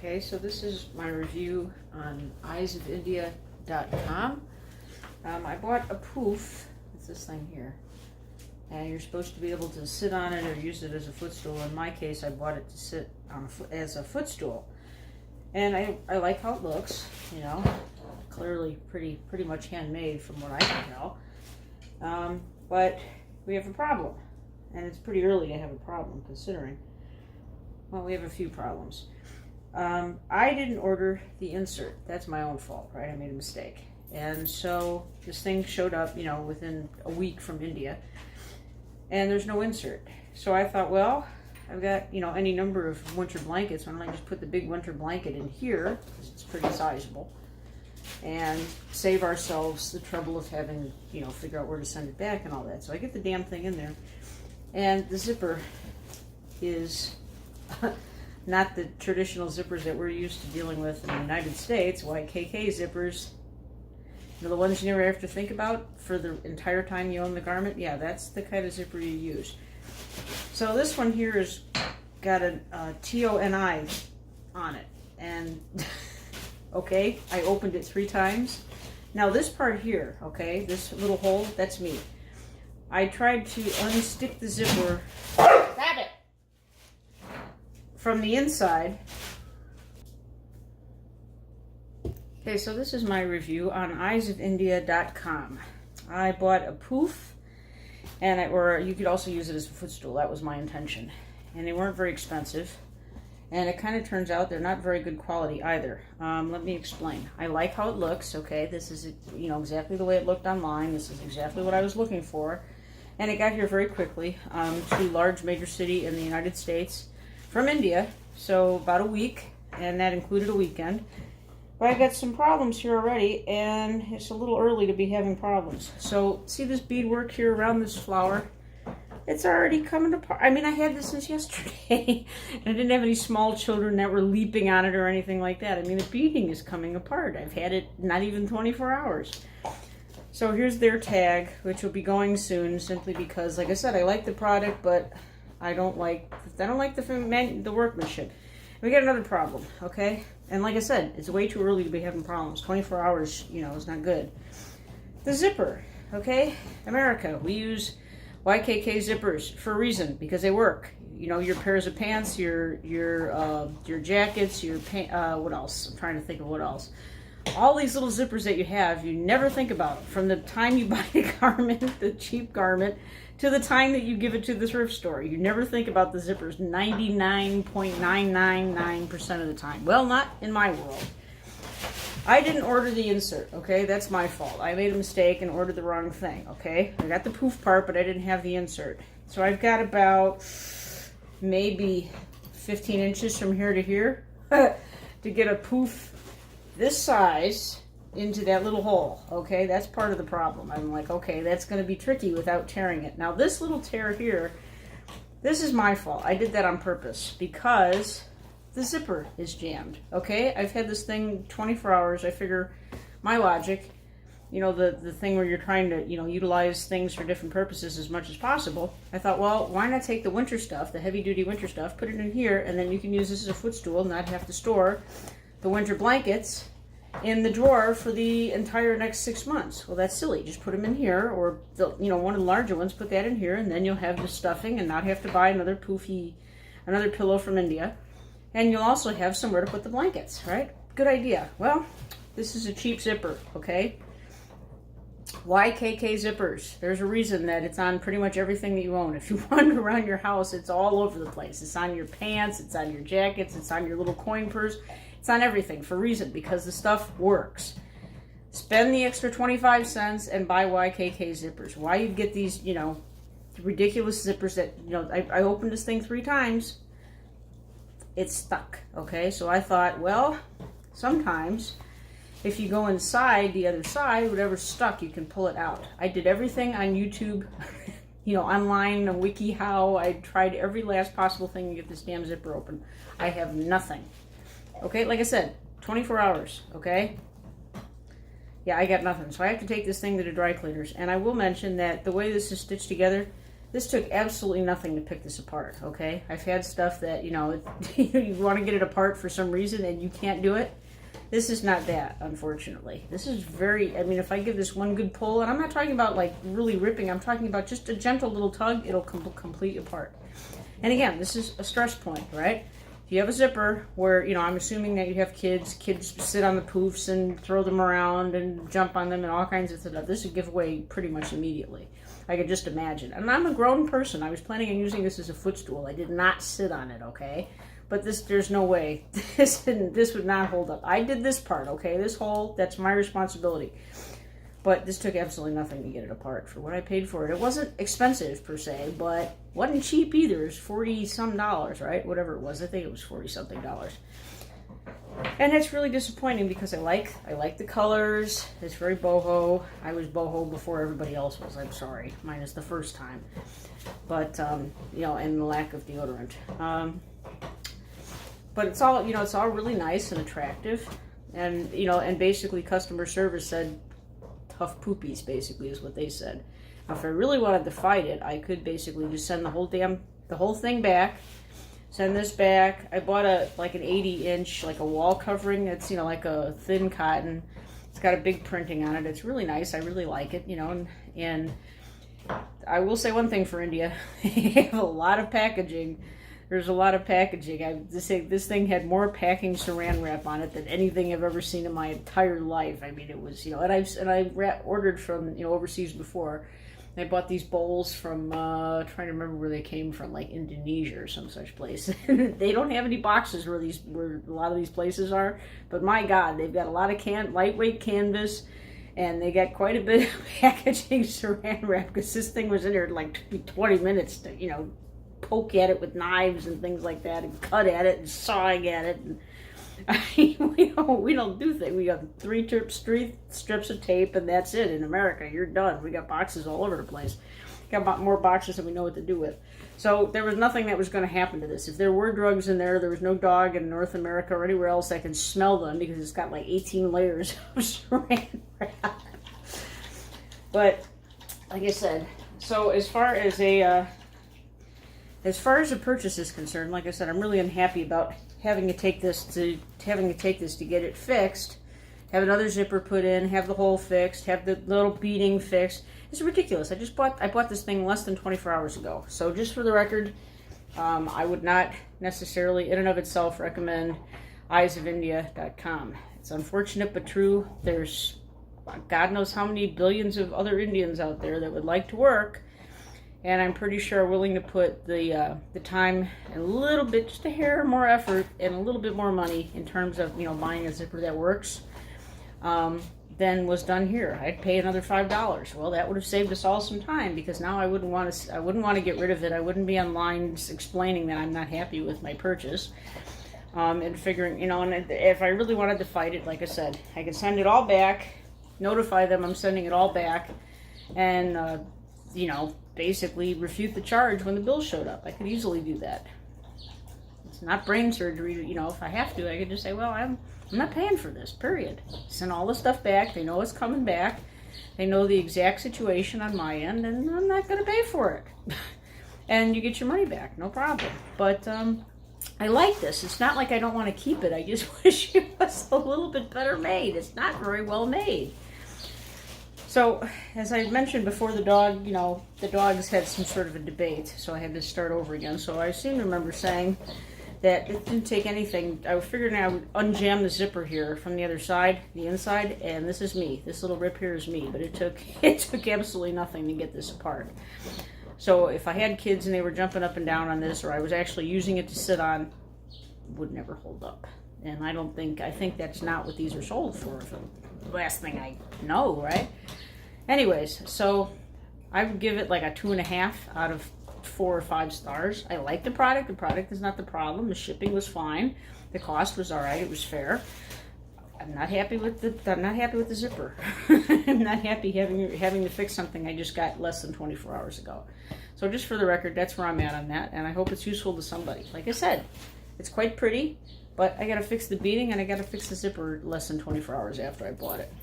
Okay, so this is my review on eyesofindia.com. I bought a poof. It's this thing here. And you're supposed to be able to sit on it or use it as a footstool. In my case, I bought it to sit on as a footstool. And I like how it looks, you know. Clearly pretty much handmade from what I can tell. But we have a problem. And it's pretty early to have a problem considering. Well, we have a few problems. I didn't order the insert. That's my own fault, right? I made a mistake. And so this thing showed up, you know, within a week from India. And there's no insert. So I thought, well, I've got, you know, any number of winter blankets. Why don't I just put the big winter blanket in here, because it's pretty sizable, and save ourselves the trouble of having, you know, figure out where to send it back and all that. So I get the damn thing in there. And the zipper is not the traditional zippers that we're used to dealing with in the United States. YKK zippers, you know, the ones you never have to think about for the entire time you own the garment. Yeah, that's the kind of zipper you use. So this one here has got a TONI on it. And, okay, I opened it 3 times. Now this part here, okay, this little hole, that's me. I tried to unstick the zipper. Grab it! From the inside. Okay, so this is my review on eyesofindia.com. I bought a poof, and or you could also use it as a footstool. That was my intention. And they weren't very expensive. And it kind of turns out they're not very good quality either. Let me explain. I like how it looks, okay? This is, you know, exactly the way it looked online. This is exactly what I was looking for. And it got here very quickly to a large major city in the United States from India. So about a week, and that included a weekend. But I got some problems here already, and it's a little early to be having problems. So see this beadwork here around this flower? It's already coming apart. I mean, I had this since yesterday, and I didn't have any small children that were leaping on it or anything like that. I mean, the beading is coming apart. I've had it not even 24 hours. So here's their tag, which will be going soon, simply because, like I said, I like the product, but I don't like the workmanship. We got another problem, okay? And like I said, it's way too early to be having problems. 24 hours, you know, is not good. The zipper, okay? America, we use YKK zippers for a reason, because they work. You know, your pairs of pants, your jackets, your what else? I'm trying to think of what else. All these little zippers that you have, you never think about it. From the time you buy a garment, the cheap garment, to the time that you give it to the thrift store. You never think about the zippers 99.999% of the time. Well, not in my world. I didn't order the insert, okay? That's my fault. I made a mistake and ordered the wrong thing, okay? I got the poof part, but I didn't have the insert. So I've got about maybe 15 inches from here to here to get a poof this size into that little hole, okay? That's part of the problem. I'm like, okay, that's going to be tricky without tearing it. Now, this little tear here, this is my fault. I did that on purpose because the zipper is jammed, okay? I've had this thing 24 hours. I figure my logic, you know, the thing where you're trying to, you know, utilize things for different purposes as much as possible. I thought, well, why not take the winter stuff, the heavy-duty winter stuff, put it in here, and then you can use this as a footstool and not have to store the winter blankets in the drawer for the entire next 6 months. Well, that's silly. Just put them in here, or you know, one of the larger ones, put that in here, and then you'll have the stuffing and not have to buy another pillow from India. And you'll also have somewhere to put the blankets, right? Good idea. Well, this is a cheap zipper, okay? YKK zippers. There's a reason that it's on pretty much everything that you own. If you wander around your house, it's all over the place. It's on your pants, it's on your jackets, it's on your little coin purse. It's on everything for a reason, because the stuff works. Spend the extra 25 cents and buy YKK zippers. Why you get these, you know, ridiculous zippers that, you know, I opened this thing 3 times. It's stuck, okay? So I thought, well, sometimes if you go inside the other side, whatever's stuck, you can pull it out. I did everything on YouTube, you know, online, on WikiHow. I tried every last possible thing to get this damn zipper open. I have nothing. Okay, like I said, 24 hours, okay? Yeah, I got nothing. So I have to take this thing to the dry cleaners. And I will mention that the way this is stitched together, This took absolutely nothing to pick this apart, okay? I've had stuff that, you know, you want to get it apart for some reason and you can't do it. This is not that, unfortunately. This is very, I mean, if I give this one good pull, and I'm not talking about like really ripping, I'm talking about just a gentle little tug, it'll complete apart. And again, this is a stress point, right? If you have a zipper where, you know, I'm assuming that you have kids sit on the poofs and throw them around and jump on them and all kinds of stuff, this would give away pretty much immediately. I could just imagine. And I'm a grown person. I was planning on using this as a footstool. I did not sit on it, okay? But there's no way. This would not hold up. I did this part, okay? This whole, that's my responsibility. But this took absolutely nothing to get it apart for what I paid for it. It wasn't expensive per se, but wasn't cheap either. It's $40-some, right? Whatever it was. I think it was $40-something. And it's really disappointing because I like the colors. It's very boho. I was boho before everybody else was. I'm sorry. Mine is the first time. But, you know, and the lack of deodorant. But it's all, you know, it's all really nice and attractive. And, you know, and basically customer service said, tough poopies, basically, is what they said. Now, if I really wanted to fight it, I could basically just send the whole thing back. Send this back. I bought like an 80-inch, like a wall covering. It's, you know, like a thin cotton. It's got a big printing on it. It's really nice. I really like it, you know. And I will say one thing for India. They have a lot of packaging. There's a lot of packaging. This thing had more packing saran wrap on it than anything I've ever seen in my entire life. I mean, it was, you know, and I ordered from, you know, overseas before. I bought these bowls from, trying to remember where they came from, like Indonesia or some such place. They don't have any boxes where a lot of these places are, but my God, they've got a lot of lightweight canvas, and they got quite a bit of packaging saran wrap, because this thing was in there like 20 minutes to, you know, poke at it with knives and things like that, and cut at it and sawing at it. And I mean, we don't do things. We got three strips of tape, and that's it. In America, you're done. We got boxes all over the place. Got more boxes than we know what to do with. So there was nothing that was going to happen to this. If there were drugs in there, there was no dog in North America or anywhere else that can smell them, because it's got like 18 layers of saran wrap. But like I said, so as far as a purchase is concerned, like I said, I'm really unhappy about having to take this to get it fixed, have another zipper put in, have the hole fixed, have the little beading fixed. It's ridiculous. I bought this thing less than 24 hours ago. So just for the record, I would not necessarily, in and of itself, recommend eyesofindia.com. It's unfortunate but true. There's God knows how many billions of other Indians out there that would like to work, and I'm pretty sure are willing to put the time and a little bit, just a hair more effort and a little bit more money in terms of, you know, buying a zipper that works than was done here. I'd pay another $5. Well, that would have saved us all some time, because now I wouldn't want to get rid of it. I wouldn't be online explaining that I'm not happy with my purchase. And figuring, you know, and if I really wanted to fight it, like I said, I could send it all back, notify them I'm sending it all back, and you know, basically refute the charge when the bill showed up. I could easily do that. It's not brain surgery, you know. If I have to, I could just say, well, I'm not paying for this, period. Send all the stuff back. They know it's coming back. They know the exact situation on my end, and I'm not going to pay for it. And you get your money back, no problem. But I like this. It's not like I don't want to keep it. I just wish it was a little bit better made. It's not very well made. So, as I mentioned before, the dog, you know, the dogs had some sort of a debate, so I had to start over again. So I seem to remember saying that it didn't take anything. I figured I would unjam the zipper here from the other side, the inside, and this is me. This little rip here is me, but it took absolutely nothing to get this apart. So if I had kids and they were jumping up and down on this, or I was actually using it to sit on, it would never hold up. And I think that's not what these are sold for, the last thing I know, right? Anyways, so I would give it like a 2.5 out of 4 or 5 stars. I like the product. The product is not the problem. The shipping was fine. The cost was all right. It was fair. I'm not happy with the zipper. I'm not happy having to fix something I just got less than 24 hours ago. So just for the record, that's where I'm at on that, and I hope it's useful to somebody. Like I said, it's quite pretty, but I got to fix the beading and I got to fix the zipper less than 24 hours after I bought it.